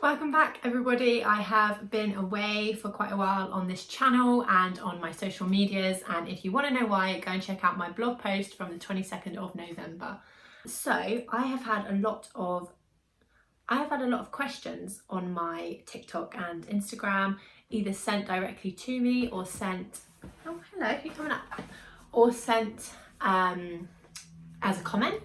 Welcome back everybody. I have been away for quite a while on this channel and on my social medias, and if you want to know why, go and check out my blog post from the 22nd of November. So I have had a lot of questions on my TikTok and Instagram, either sent directly to me or sent as a comment.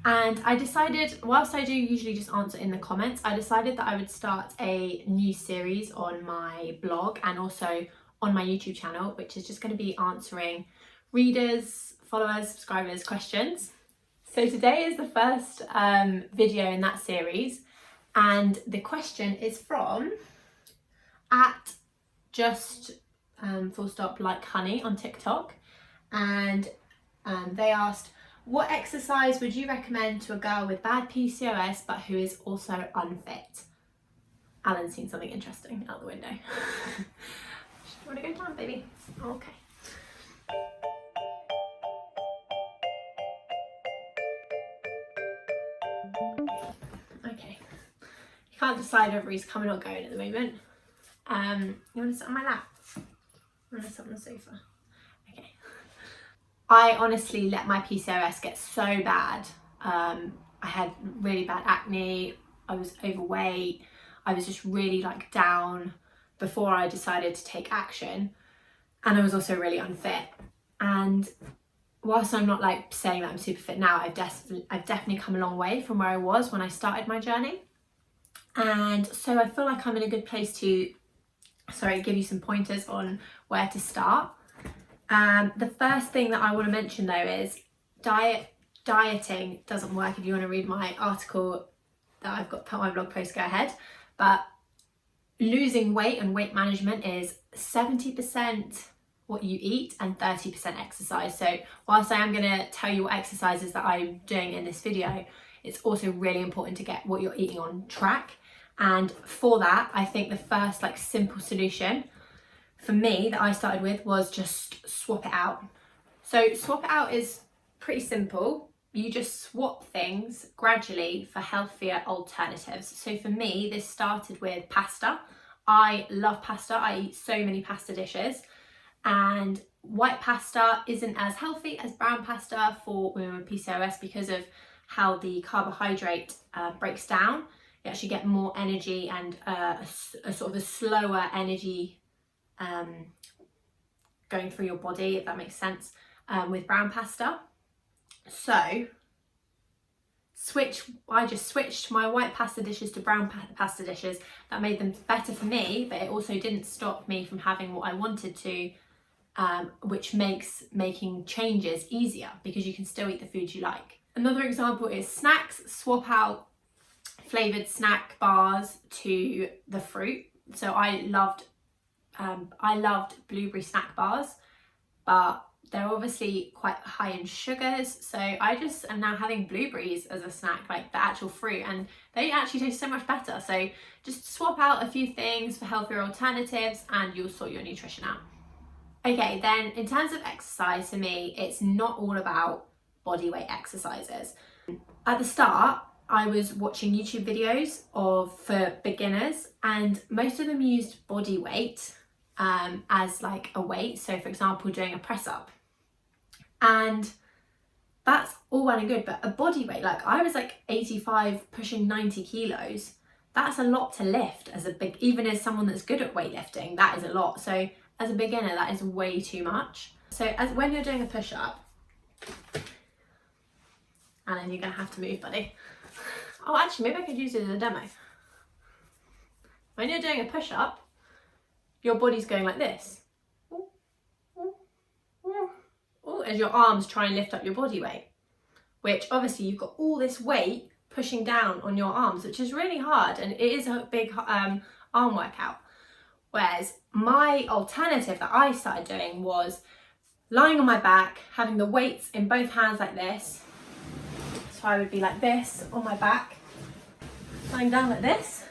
And I decided, whilst I do usually just answer in the comments, I decided that I would start a new series on my blog and also on my YouTube channel, which is just going to be answering readers, followers, subscribers' questions. So today is the first video in that series, and the question is from @just_like_honey on TikTok, and they asked, what exercise would you recommend to a girl with bad PCOS but who is also unfit? Alan's seen something interesting out the window. You want to go down, baby? Okay. Okay. He can't decide whether he's coming or going at the moment. You want to sit on my lap? You want to sit on the sofa? Okay. I honestly let my PCOS get so bad. I had really bad acne, I was overweight, I was just really down before I decided to take action, and I was also really unfit. And whilst I'm not saying that I'm super fit now, I've definitely come a long way from where I was when I started my journey. And so I feel like I'm in a good place to give you some pointers on where to start. The first thing that I want to mention though is dieting doesn't work. If you want to read my article that I've got put on my blog post, go ahead. But losing weight and weight management is 70% what you eat and 30% exercise. So whilst I am going to tell you what exercises that I'm doing in this video, it's also really important to get what you're eating on track. And for that, I think the first simple solution for me that I started with was just swap it out. So swap it out is pretty simple. You just swap things gradually for healthier alternatives. So for me, this started with pasta. I love pasta. I eat so many pasta dishes, and white pasta isn't as healthy as brown pasta for women with PCOS because of how the carbohydrate breaks down. You actually get more energy and a sort of a slower energy going through your body, if that makes sense, with brown pasta. So I just switched my white pasta dishes to brown pasta dishes. That made them better for me, but it also didn't stop me from having what I wanted to, which makes making changes easier because you can still eat the food you like. Another example is snacks. Swap out flavoured snack bars to the fruit. So I loved blueberry snack bars, but they're obviously quite high in sugars. So I just am now having blueberries as a snack, like the actual fruit, and they actually taste so much better. So just swap out a few things for healthier alternatives and you'll sort your nutrition out. Okay, then in terms of exercise, for me, it's not all about body weight exercises. At the start, I was watching YouTube videos for beginners, and most of them used body weight as a weight. So for example, doing a press up, and that's all well and good, but a body weight, I was 85 pushing 90 kilos. That's a lot to lift even as someone that's good at weightlifting. That is a lot. So as a beginner, that is way too much. So when you're doing a push-up, Alan, you're gonna have to move, buddy. Oh, actually, maybe I could use it as a demo. When you're doing a push-up, your body's going like this. As your arms try and lift up your body weight, which obviously you've got all this weight pushing down on your arms, which is really hard, and it is a big arm workout. Whereas my alternative that I started doing was lying on my back, having the weights in both hands like this. So I would be like this on my back, lying down like this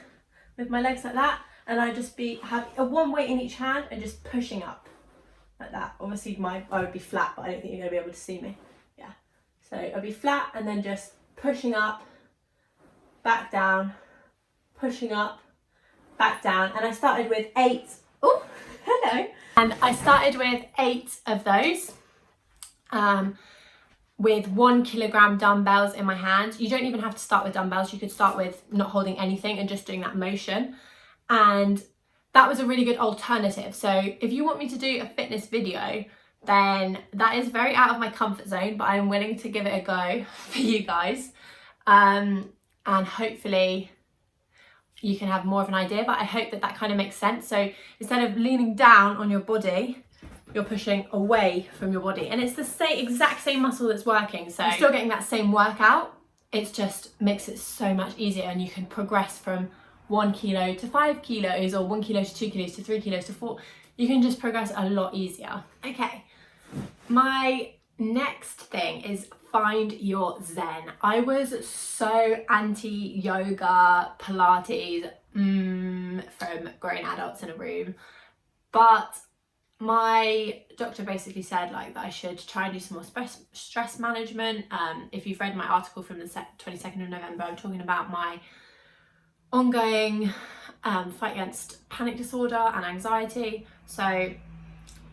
with my legs like that, and I'd just have one weight in each hand and just pushing up like that. Obviously I would be flat, but I don't think you're going to be able to see me. Yeah, so I'd be flat and then just pushing up, back down, pushing up, back down, and I started with 8. Oh, hello. And I started with 8 of those with 1 kilogram dumbbells in my hand. You don't even have to start with dumbbells. You could start with not holding anything and just doing that motion. And that was a really good alternative. So if you want me to do a fitness video, then that is very out of my comfort zone, but I'm willing to give it a go for you guys. And hopefully you can have more of an idea, but I hope that that kind of makes sense. So instead of leaning down on your body, you're pushing away from your body, and it's the exact same muscle that's working. So you're still getting that same workout. It just makes it so much easier, and you can progress from 1 kilo to 5 kilos, or 1 kilo to 2 kilos to 3 kilos to 4. You can just progress a lot easier. Okay, my next thing is find your zen. I was so anti-yoga, Pilates from grown adults in a room, but my doctor basically said like that I should try and do some more stress management. If you've read my article from the 22nd of November, I'm talking about my ongoing fight against panic disorder and anxiety. So I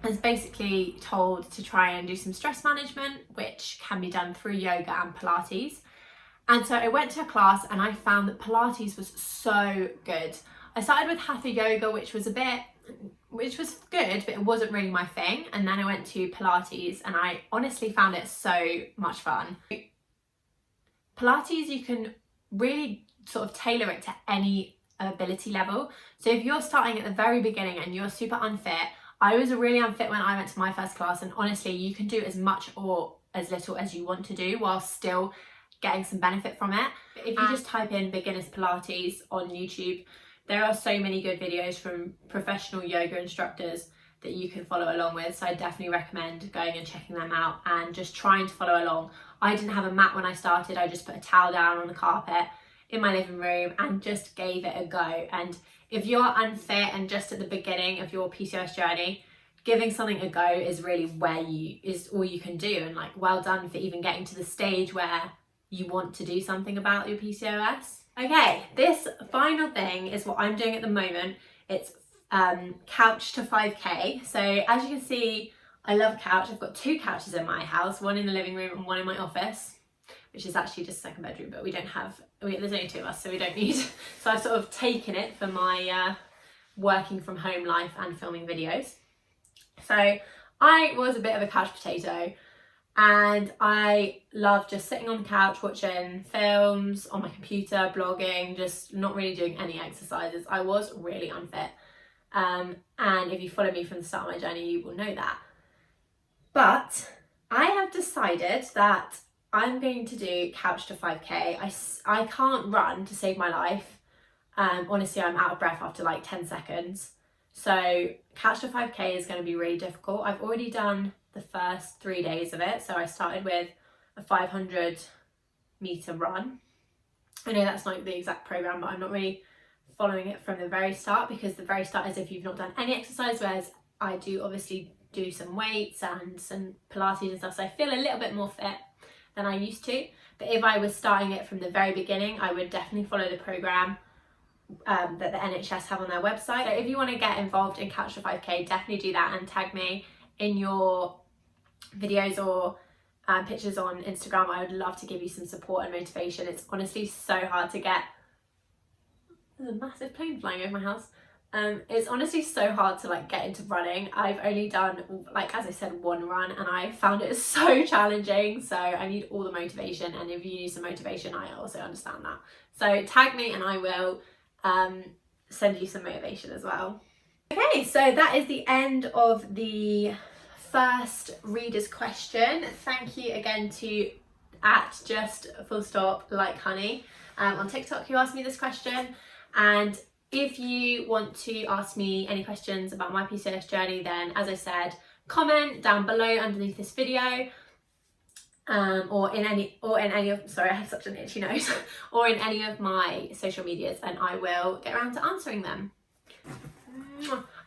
was basically told to try and do some stress management, which can be done through yoga and Pilates. And so I went to a class and I found that Pilates was so good. I started with Hatha yoga, which was good, but it wasn't really my thing. And then I went to Pilates and I honestly found it so much fun. Pilates, you can really sort of tailor it to any ability level. So if you're starting at the very beginning and you're super unfit, I was really unfit when I went to my first class, and honestly, you can do as much or as little as you want to do while still getting some benefit from it. If you just type in beginners Pilates on YouTube, there are so many good videos from professional yoga instructors that you can follow along with. So I definitely recommend going and checking them out and just trying to follow along. I didn't have a mat when I started. I just put a towel down on the carpet in my living room and just gave it a go. And if you're unfit and just at the beginning of your PCOS journey, giving something a go is really is all you can do. And like, well done for even getting to the stage where you want to do something about your PCOS. Okay, this final thing is what I'm doing at the moment. It's couch to 5K. So as you can see, I love a couch. I've got 2 couches in my house, one in the living room and one in my office, which is actually just a second bedroom, but there's only 2 of us, so we don't need. So I've sort of taken it for my working from home life and filming videos. So I was a bit of a couch potato, and I love just sitting on the couch watching films on my computer, blogging, just not really doing any exercises. I was really unfit. And if you follow me from the start of my journey, you will know that. But I have decided that I'm going to do couch to 5K. I can't run to save my life. Honestly, I'm out of breath after like 10 seconds. So couch to 5K is going to be really difficult. I've already done the first 3 days of it. So I started with a 500 meter run. I know that's not the exact program, but I'm not really following it from the very start, because the very start is if you've not done any exercise, whereas I do obviously do some weights and some Pilates and stuff. So I feel a little bit more fit than I used to. But if I was starting it from the very beginning, I would definitely follow the program that the NHS have on their website. So if you want to get involved in Couch to 5K, definitely do that and tag me in your videos or pictures on Instagram. I would love to give you some support and motivation. It's honestly so hard to get. There's a massive plane flying over my house. It's honestly so hard to like get into running. I've only done, like as I said, 1 run, and I found it so challenging. So I need all the motivation, and if you need some motivation, I also understand that. So tag me and I will send you some motivation as well. Okay, so that is the end of the first reader's question. Thank you again to @just_like_honey on TikTok who asked me this question. And if you want to ask me any questions about my PCOS journey, then as I said, comment down below underneath this video, or in any of, sorry, I have such an itchy nose, or in any of my social medias, and I will get around to answering them.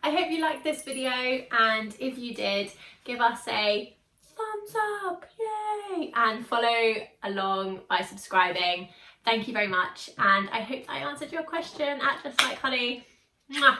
I hope you liked this video, and if you did, give us a thumbs up, yay, and follow along by subscribing. thank you very much, and I hope I answered your question at Just Like Honey. Mwah.